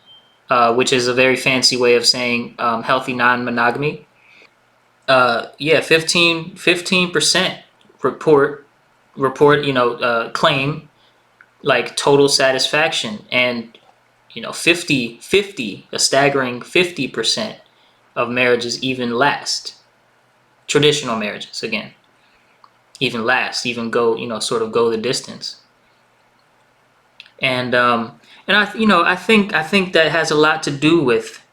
which is a very fancy way of saying healthy non-monogamy. Yeah, 15% report claim like total satisfaction, and 50, a staggering 50% of marriages even last. Traditional marriages, again, even go, sort of go the distance. And I think that has a lot to do with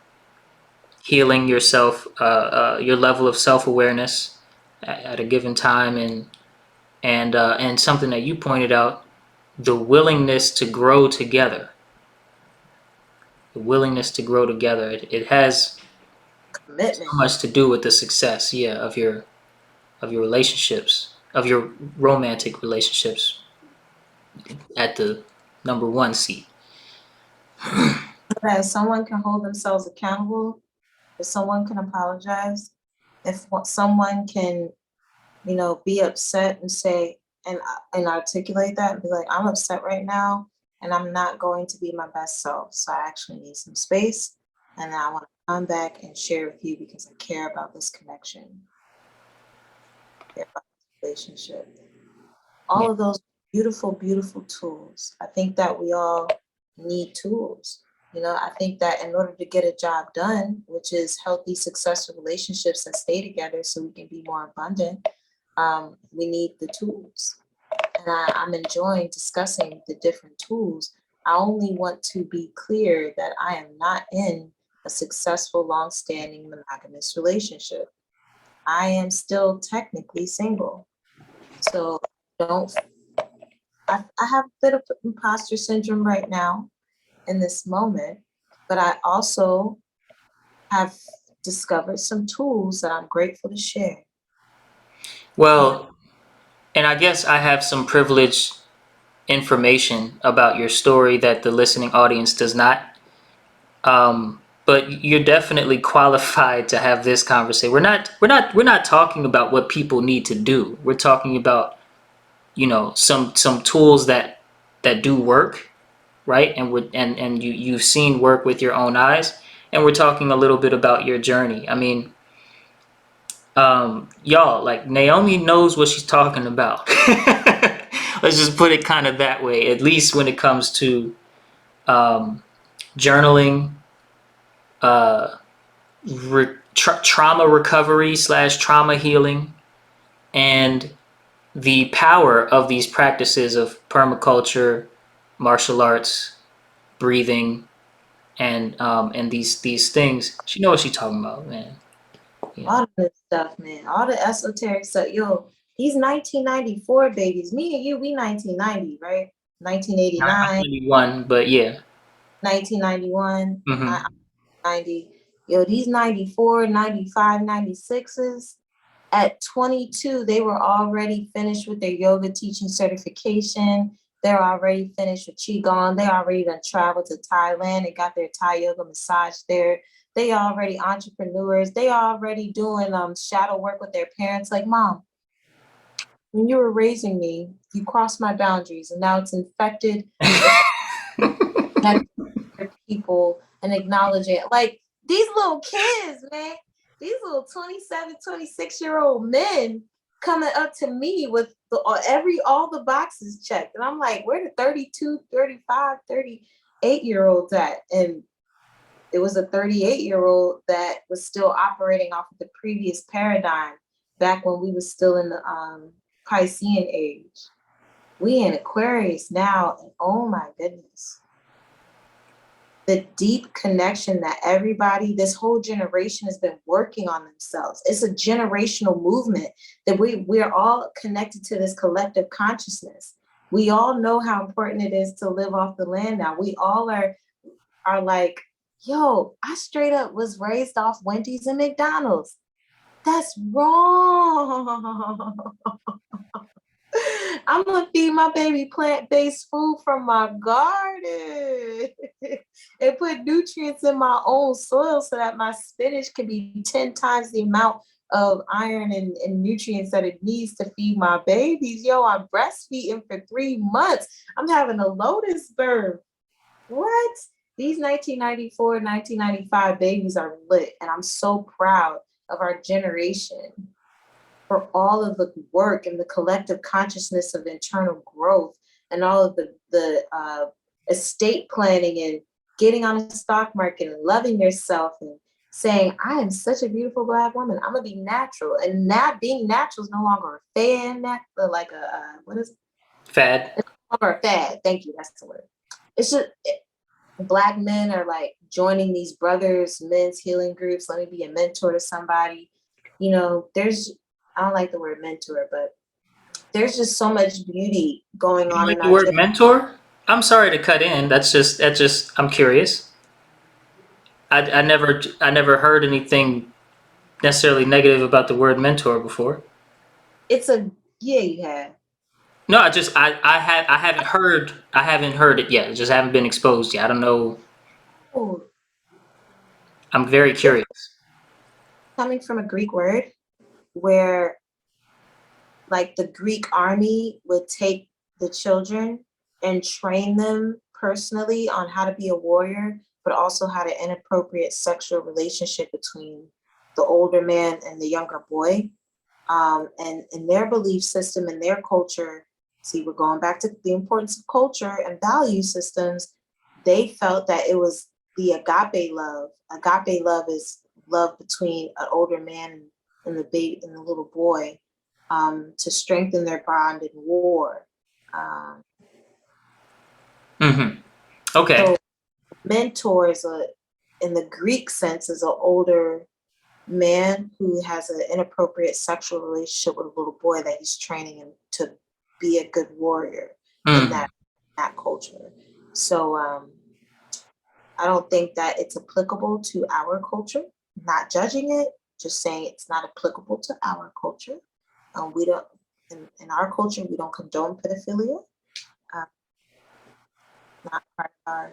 healing yourself, your level of self-awareness at a given time, and something that you pointed out, the willingness to grow together. The willingness to grow together. It has so Commitment. much to do with the success, yeah, of your relationships, of your romantic relationships, at the number one seat. That someone can hold themselves accountable, if someone can apologize, if someone can, be upset and say and articulate that and be like, I'm upset right now and I'm not going to be my best self. So I actually need some space, and I want to come back and share with you because I care about this connection, care about this relationship. Yeah. All of those beautiful, beautiful tools. I think that we all need tools. I think that in order to get a job done, which is healthy, successful relationships that stay together so we can be more abundant, we need the tools. And I'm enjoying discussing the different tools. I only want to be clear that I am not in a successful, long-standing monogamous relationship. I am still technically single. So don't I have a bit of imposter syndrome right now in this moment, but I also have discovered some tools that I'm grateful to share. Well, and I guess I have some privileged information about your story that the listening audience does not. but you're definitely qualified to have this conversation. We're not talking about what people need to do. We're talking about, some tools that do work, right? And you've seen work with your own eyes. And we're talking a little bit about your journey. I mean, y'all, like, Naomi knows what she's talking about. Let's just put it kind of that way, at least when it comes to journaling, uh, trauma recovery / trauma healing, and the power of these practices of permaculture, martial arts, breathing, and these things. She knows what she's talking about, man. All of this stuff, man. All the esoteric stuff. Yo, these 1994 babies. Me and you, we 1990, right? 1989, 91, but yeah. 1991, Hmm. 90. Yo, these 94, 95, 96s, at 22, they were already finished with their yoga teaching certification. They're already finished with Qigong. They already done traveled to Thailand and got their Thai yoga massage there. They already entrepreneurs. They already doing shadow work with their parents. Like, Mom, when you were raising me, you crossed my boundaries, and now it's infected with people and acknowledge it. Like, these little kids, man, these little 27, 26-year-old men coming up to me with all the boxes checked. And I'm like, where the 32, 35, 38-year-olds at? And it was a 38-year-old that was still operating off of the previous paradigm back when we was still in the Piscean age. We in Aquarius now, and oh my goodness, the deep connection that everybody, this whole generation has been working on themselves. It's a generational movement that we're all connected to this collective consciousness. We all know how important it is to live off the land now. We all are like, yo, I straight up was raised off Wendy's and McDonald's. That's wrong. I'm gonna feed my baby plant-based food from my garden and put nutrients in my own soil so that my spinach can be 10 times the amount of iron and nutrients that it needs to feed my babies. Yo, I'm breastfeeding for 3 months. I'm having a lotus birth. What? These 1994, 1995 babies are lit, and I'm so proud of our generation for all of the work and the collective consciousness of internal growth and all of the estate planning and getting on the stock market and loving yourself and saying, I am such a beautiful Black woman. I'm gonna be natural. And not being natural is no longer a fan, like what is it? Fad. It's no longer a fad. Thank you. That's the word. It's just Black men are like joining these brothers, men's healing groups. Let me be a mentor to somebody. I don't like the word mentor, but there's just so much beauty going You don't on like in the our word mentor? I'm sorry to cut in. That's just I'm curious. I never heard anything necessarily negative about the word mentor before. it's a yeah, you have. No, I haven't heard it yet. I just haven't been exposed yet. I don't know. Oh, I'm very it's curious. coming from a Greek word where like the Greek army would take the children and train them personally on how to be a warrior, but also how to inappropriate sexual relationship between the older man and the younger boy. And in their belief system and their culture, see, we're going back to the importance of culture and value systems. They felt that it was the agape love. Agape love is love between an older man and the baby and the little boy, to strengthen their bond in war. Um, Hmm. Okay. so mentor is in the Greek sense, is an older man who has an inappropriate sexual relationship with a little boy that he's training him to be a good warrior in Mm. that culture. So I don't think that it's applicable to our culture. Not judging it, just saying it's not applicable to our culture. We don't in our culture we don't condone pedophilia. Uh, not part of our.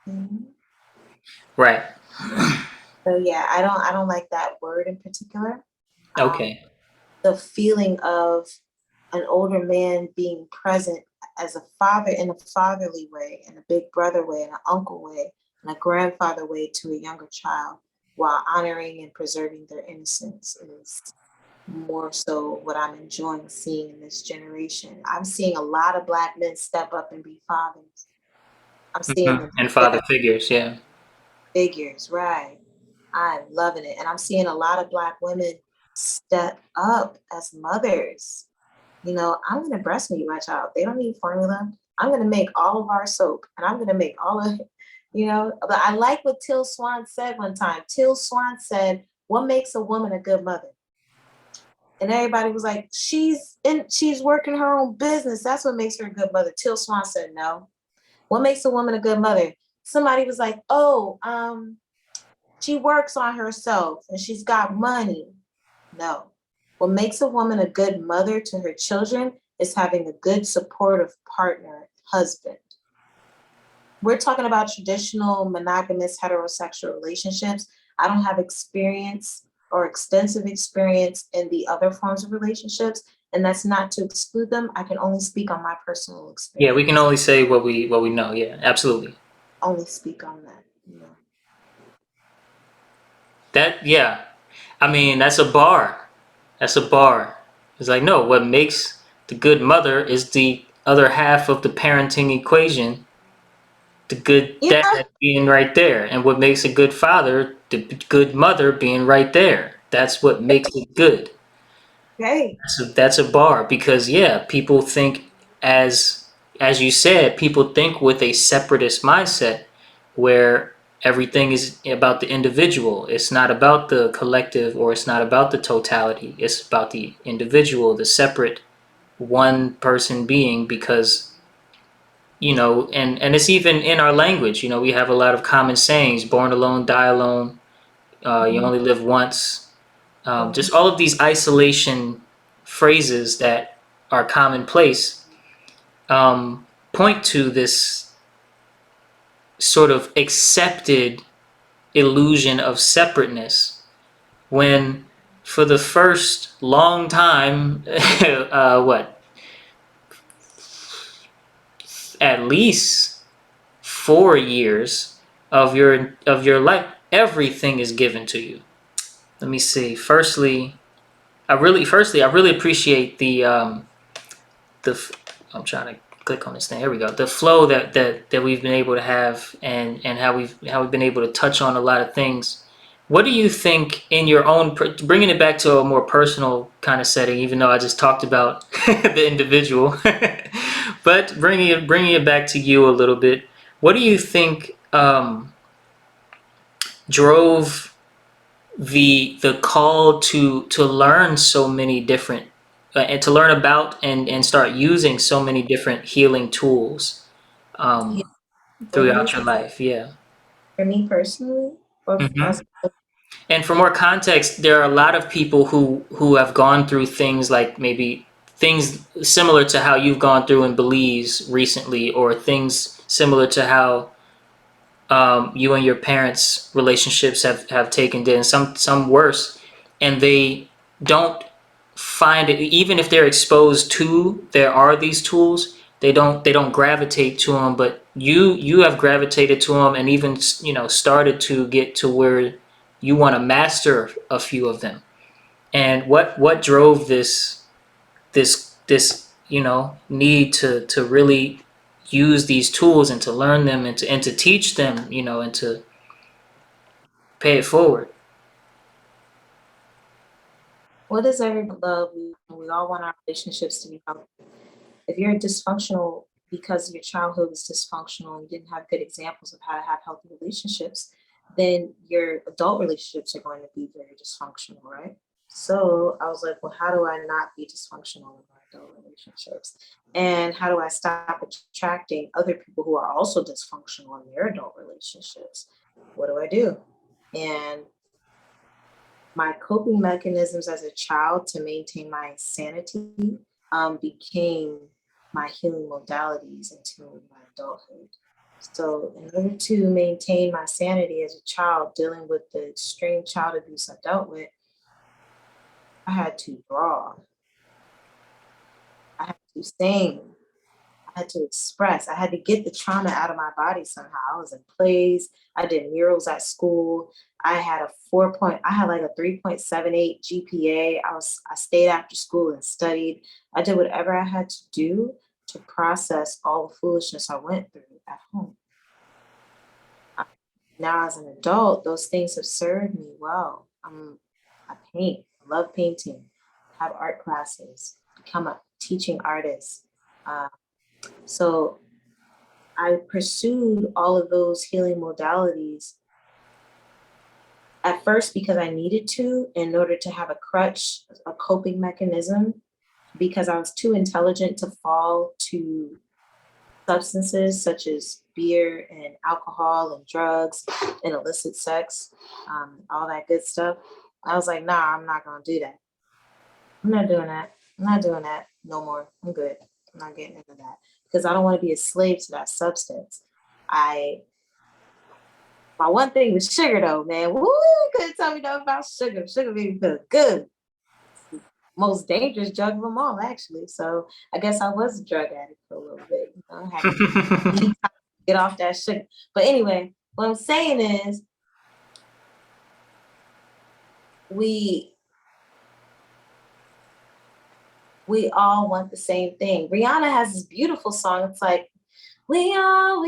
Mhm. Right. So yeah, I don't like that word in particular. Um, Okay. the feeling of an older man being present as a father in a fatherly way, in a big brother way, in an uncle way, and a grandfather way to a younger child, while honoring and preserving their innocence is more so what I'm enjoying seeing in this generation. I'm seeing a lot of Black men step up and be fathers. I'm seeing them And father step figures, yeah. figures, right? I'm loving it. And I'm seeing a lot of Black women step up as mothers. You know, I'm going to breastfeed my child. They don't need formula. I'm going to make all of our soap and I'm going to make all of, you know, but I like what Till Swan said one time. Till Swan said, "What makes a woman a good mother?" And everybody was like, she's working her own business. That's what makes her a good mother. Till Swan said, "No. What makes a woman a good mother?" Somebody was like, "Oh, she works on herself and she's got money." No. What makes a woman a good mother to her children is having a good supportive partner, husband. We're talking about traditional monogamous heterosexual relationships. I don't have experience or extensive experience in the other forms of relationships, and that's not to exclude them. I can only speak on my personal Yeah, we can experience. only say what we know. Yeah, absolutely. Only speak on that, you know. That yeah. I mean, that's a bar. That's a bar. It's like, no, what makes the good mother is the other half of the parenting equation, the good Yeah, dad being right there. And what makes a good father, the good mother being right there. That's what makes it good. okay. That's a bar because yeah, people think as you said, people think with a separatist mindset where everything is about the individual. It's not about the collective or it's not about the totality. It's about the individual, the separate one person being because and it's even in our language, we have a lot of common sayings, born alone, die alone, you Mhm, only live once, mhm. just all of these isolation phrases that are commonplace point to this sort of accepted illusion of separateness when for the first long time what at least 4 years of your life everything is given to you. Let me see. I really appreciate the I'm trying to click on this thing. Here we go. The flow that we've been able to have and how we've been able to touch on a lot of things. What do you think in your own bringing it back to a more personal kind of setting? Even though I just talked about the individual, but bringing it back to you a little bit. What do you think drove the call to learn so many different and to learn about and start using so many different healing tools Yeah, for me, throughout your life? Yeah. for me personally, or hmm as And for more context, there are a lot of people who have gone through things like maybe things similar to how you've gone through in Belize recently, or things similar to how you and your parents' relationships have taken in some worse, and they don't find it even if they're exposed to there are these tools they don't gravitate to them, but you have gravitated to them and even started to get to where you want to master a few of them. And what drove this need to really use these tools and to learn them and to teach them, and to pay it forward. what does everyone love? We all want our relationships to be healthy. If you're dysfunctional because your childhood was dysfunctional and you didn't have good examples of how to have healthy relationships, then your adult relationships are going to be very dysfunctional, right? So I was like, well, how do I not be dysfunctional in my adult relationships? And how do I stop attracting other people who are also dysfunctional in their adult relationships? What do I do? And my coping mechanisms as a child to maintain my sanity became my healing modalities into my adulthood. So in order to maintain my sanity as a child dealing with the extreme child abuse I dealt with, I had to draw. I had to sing. I had to express. I had to get the trauma out of my body somehow. I was in plays. I did murals at school. I had I had like a 3.78 GPA. I stayed after school and studied. I did whatever I had to do to process all the foolishness I went through at home. Now as an adult, those things have served me well. I paint, I love painting, have art classes, become a teaching artist. Uh, so I pursued all of those healing modalities at first because I needed to in order to have a crutch, a coping mechanism, because I was too intelligent to fall to substances such as beer and alcohol and drugs and illicit sex, all that good stuff. I was like, nah, I'm not gonna do that. I'm not doing that. I'm not doing that no more. I'm good. I'm not getting into that because I don't want to be a slave to that substance. My one thing was sugar though, man. Woo, couldn't tell me nothing about sugar. Sugar made me feel good. Most dangerous drug of them all, actually. So I guess I was a drug addict for a little bit. You know, I had to get off that sugar. But anyway, what I'm saying is we all want the same thing. Rihanna has this beautiful song. It's like, we all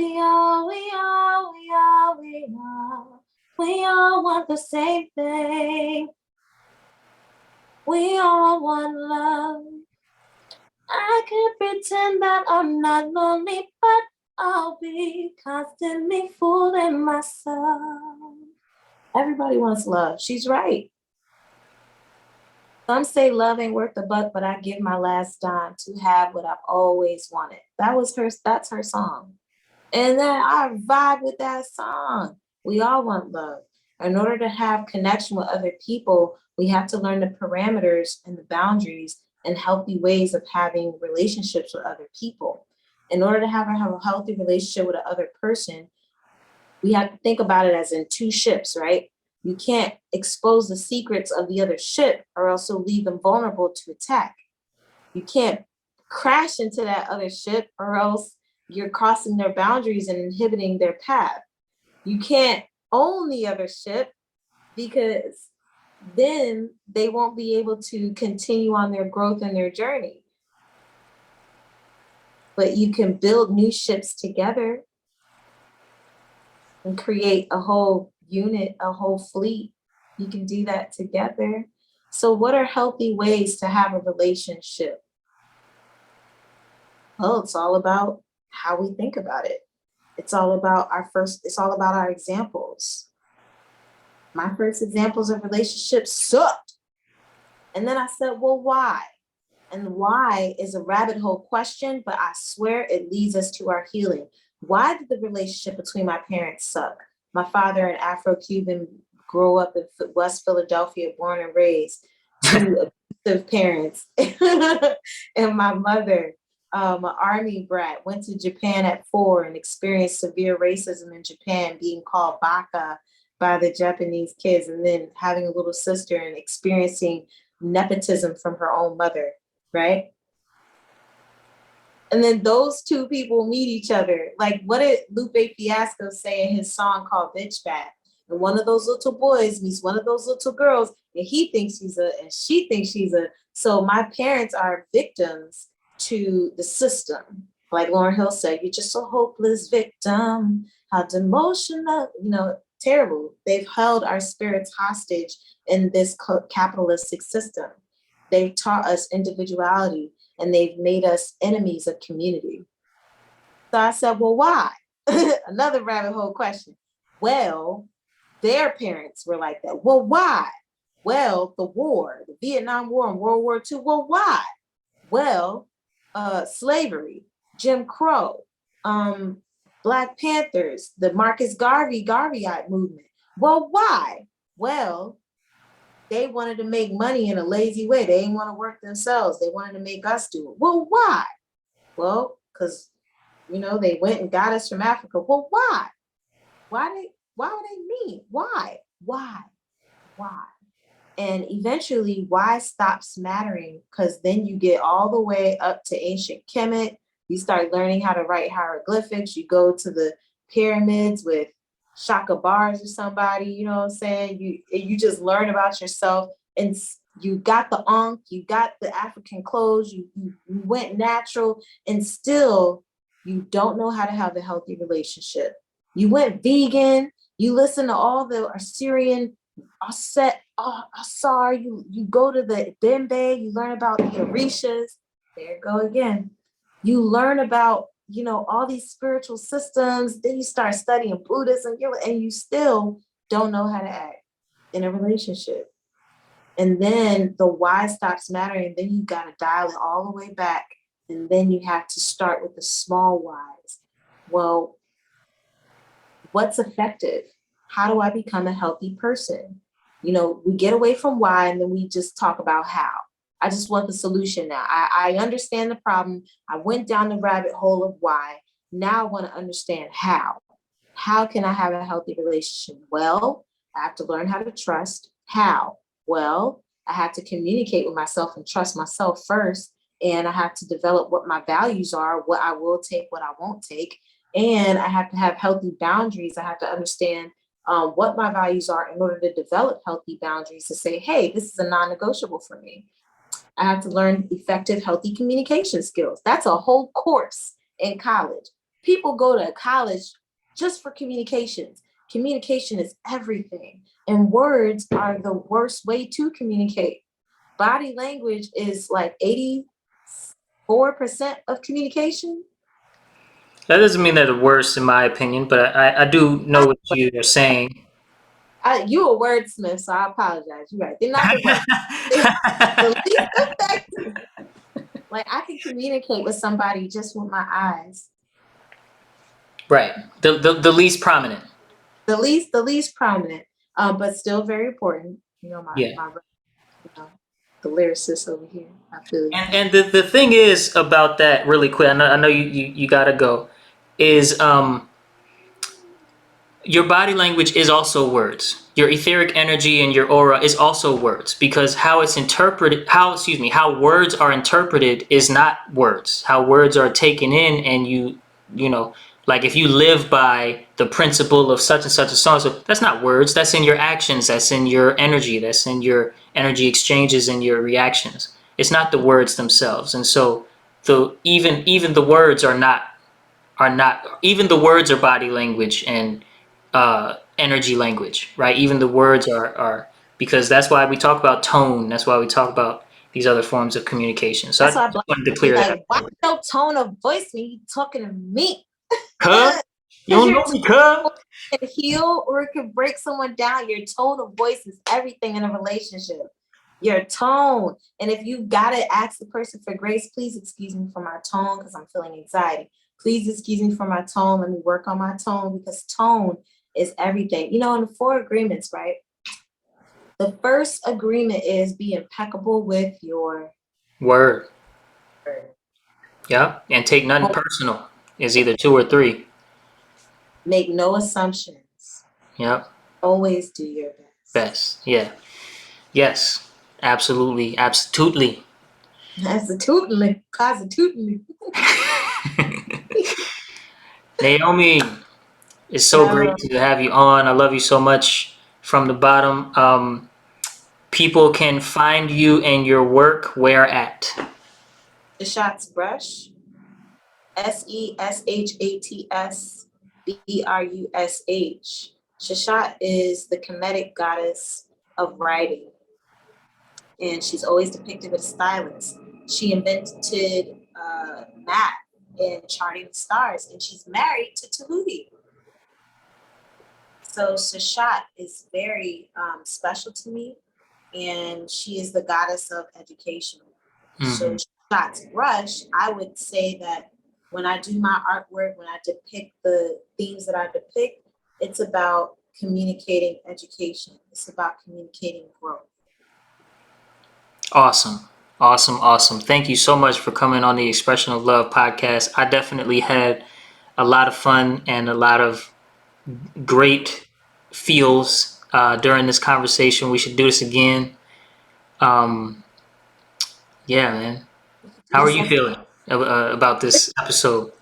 want the same thing. We all want love. I can pretend that I'm not lonely, but I'll be constantly fooling myself. Everybody wants love. She's right. Some say love ain't worth the buck, but I give my last dime to have what I've always wanted. That's her song. And then I vibe with that song. We all want love. In order to have connection with other people, we have to learn the parameters and the boundaries and healthy ways of having relationships with other people. In order to have a healthy relationship with another person, we have to think about it as in two ships, right? You can't expose the secrets of the other ship or else you'll leave them vulnerable to attack. You can't crash into that other ship or else you're crossing their boundaries and inhibiting their path. You can't own the other ship because then they won't be able to continue on their growth and their journey. But you can build new ships together and create a whole unit, a whole fleet. You can do that together. So what are healthy ways to have a relationship? Well, it's all about how we think about it. It's all about our examples. My first examples of relationships sucked. And then I said, well, why? And why is a rabbit hole question, but I swear it leads us to our healing. Why did the relationship between my parents suck? My father, an Afro-Cuban, grew up in West Philadelphia, born and raised, two abusive parents. And my mother, an army brat, went to Japan at 4 and experienced severe racism in Japan, being called baka by the Japanese kids, and then having a little sister and experiencing nepotism from her own mother, right? And then those two people meet each other. Like, what did Lupe Fiasco say in his song called Bitch Bat? And one of those little boys meets one of those little girls, and he thinks and she thinks she's a. So my parents are victims to the system. Like Lauryn Hill said, you're just a hopeless victim. How demotional, terrible. They've held our spirits hostage in this capitalistic system. They've taught us individuality and they've made us enemies of community. So I said, well, why? Another rabbit hole question. Well, their parents were like that. Well, why? Well, the war, the Vietnam War and World War II. Well, why? Well, slavery, Jim Crow, Black Panthers, the Marcus Garveyite movement. Well, why? Well, they wanted to make money in a lazy way. They didn't want to work themselves. They wanted to make us do it. Well, why? Well, because They went and got us from Africa. Well, why? Why would they mean? Why? Why? And eventually, why stops mattering, because then you get all the way up to ancient Kemet. You start learning how to write hieroglyphics. You go to the pyramids with Shaka bars or somebody, you know what I'm saying? You just learn about yourself, and you got the Ankh, you got the African clothes, you went natural, and still you don't know how to have a healthy relationship. You went vegan, you listen to all the Assyrian Asar, you go to the Bembe, you learn about the Orishas. There you go again. You learn about, all these spiritual systems. Then you start studying Buddhism, and you still don't know how to act in a relationship. And then the why stops mattering. Then you got to dial it all the way back. And then you have to start with the small whys. Well, what's effective? How do I become a healthy person? We get away from why, and then we just talk about how. I just want the solution now. I understand the problem. I went down the rabbit hole of why. Now I want to understand how. How can I have a healthy relationship? Well, I have to learn how to trust. How? Well, I have to communicate with myself and trust myself first. And I have to develop what my values are, what I will take, what I won't take. And I have to have healthy boundaries. I have to understand what my values are in order to develop healthy boundaries to say, hey, this is a non-negotiable for me. I have to learn effective, healthy communication skills. That's a whole course in college. People go to college just for communications. Communication is everything. And words are the worst way to communicate. Body language is like 84% of communication. That doesn't mean they're the worst, in my opinion, but I do know what you're saying. You a wordsmith, so I apologize. You're right. They're not the worst. They're the least effective. Like, I can communicate with somebody just with my eyes. Right. The least prominent. The least prominent, but still very important. Yeah. The lyricist over here. I feel you. And the thing is about that, really quick, I know you gotta go, is your body language is also words. Your etheric energy and your aura is also words, because how words are interpreted is not words. How words are taken in, and like if you live by the principle of such and such a so, that's not words. That's in your actions. That's in your energy. That's in your energy exchanges and your reactions. It's not the words themselves. And so even the words are not even the words are body language and energy language, right? Even the words are because that's why we talk about tone. That's why we talk about these other forms of communication. So I That's why just Black wanted to be clear that like, up. why your tone of voice when you talking to me? Cuz, you Because don't your know me, cuz. can heal or it can break someone down. Your tone of voice is everything in a relationship. Your tone. And if you gotta ask the person for grace, please excuse me for my tone because I'm feeling anxiety. Please excuse me for my tone. Let me work on my tone, because tone is everything. In the 4 agreements, right? The first agreement is be impeccable with your Word. word. Yeah. And take nothing personal is either 2 or 3. Make no assumptions. Yep. Always do your best. Best. Yeah. Yes. Absolutely. Absolutely. Positively. Naomi, it's so So, great to have you on. I love you so much from the bottom. People can find you and your work where at? Shashat's Brush, Seshat's Brush. Shashat is the Kemetic goddess of writing, and she's always depicted with a stylus. She invented math and charting the stars, and she's married to Tahuti. So Shashat is very special to me, and she is the goddess of education. So Shashat's Brush, I would say that when I do my artwork, when I depict the themes that I depict, it's about communicating education. It's about communicating growth. Awesome. Awesome. Awesome. Thank you so much for coming on the Expression of Love podcast. I definitely had a lot of fun and a lot of great feels during this conversation. We should do this again. Um, yeah, man. How are Yes, you feeling about this episode?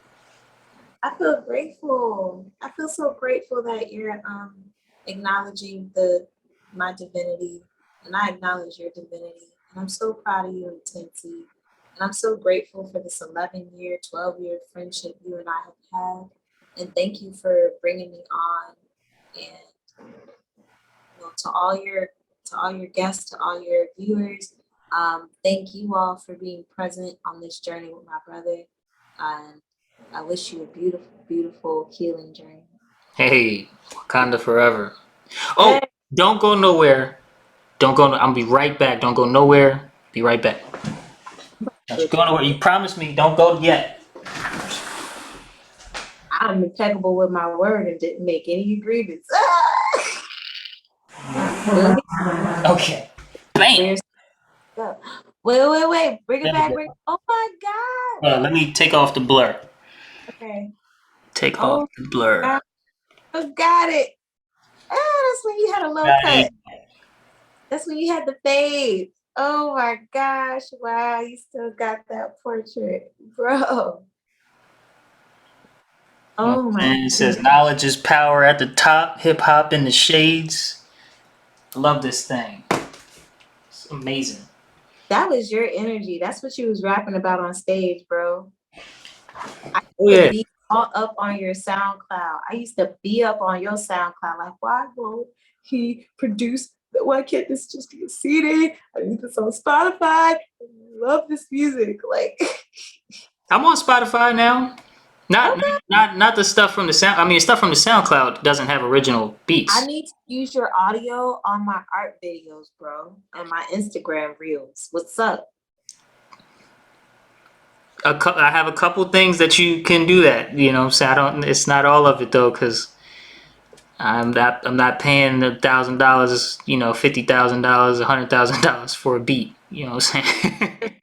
I feel grateful. I feel so grateful that you're acknowledging the my divinity, and I acknowledge your divinity. And I'm so proud of you and Tansy. And I'm so grateful for this 11-year, 12-year friendship you and I have had. And thank you for bringing me on. And to all your guests, to all your viewers, thank you all for being present on this journey with my brother. And I wish you a beautiful, beautiful healing journey. Hey, Wakanda forever. Oh, Hey, don't go nowhere. Don't go. I'll be right back. Don't go nowhere. Be right back. Don't you go nowhere. You promised me. Don't go yet. I'm impeccable with my word and didn't make any agreements. We'll Okay. Bam. hear stuff. Wait. Bring it back. Oh my God. Let me take off the blur. Okay. Take off Oh the blur. God. Oh, got it. That's when you had a low Got cut. it. That's when you had the fade. Oh my gosh. Wow. You still got that portrait, bro. Oh my And it says goodness. knowledge is power at the top, hip hop in the shades. I love this thing. It's amazing. That was your energy. That's what you was rapping about on stage, bro. I Oh used to yeah. be all up on your SoundCloud. I used to be up on your SoundCloud. Like, why won't he produce? Why can't this just be a CD? I need this on Spotify. I love this music. Like, I'm on Spotify now. Not okay. not the stuff from the sound. I mean, stuff from the SoundCloud doesn't have original I beats. need to use your audio on my art videos, bro, and my Instagram reels. What's up? I have a couple things that you can do that. You know, so I don't. It's not all of it though, because I'm not paying $1,000. You know, $50,000, $100,000 for a beat. You know what I'm saying?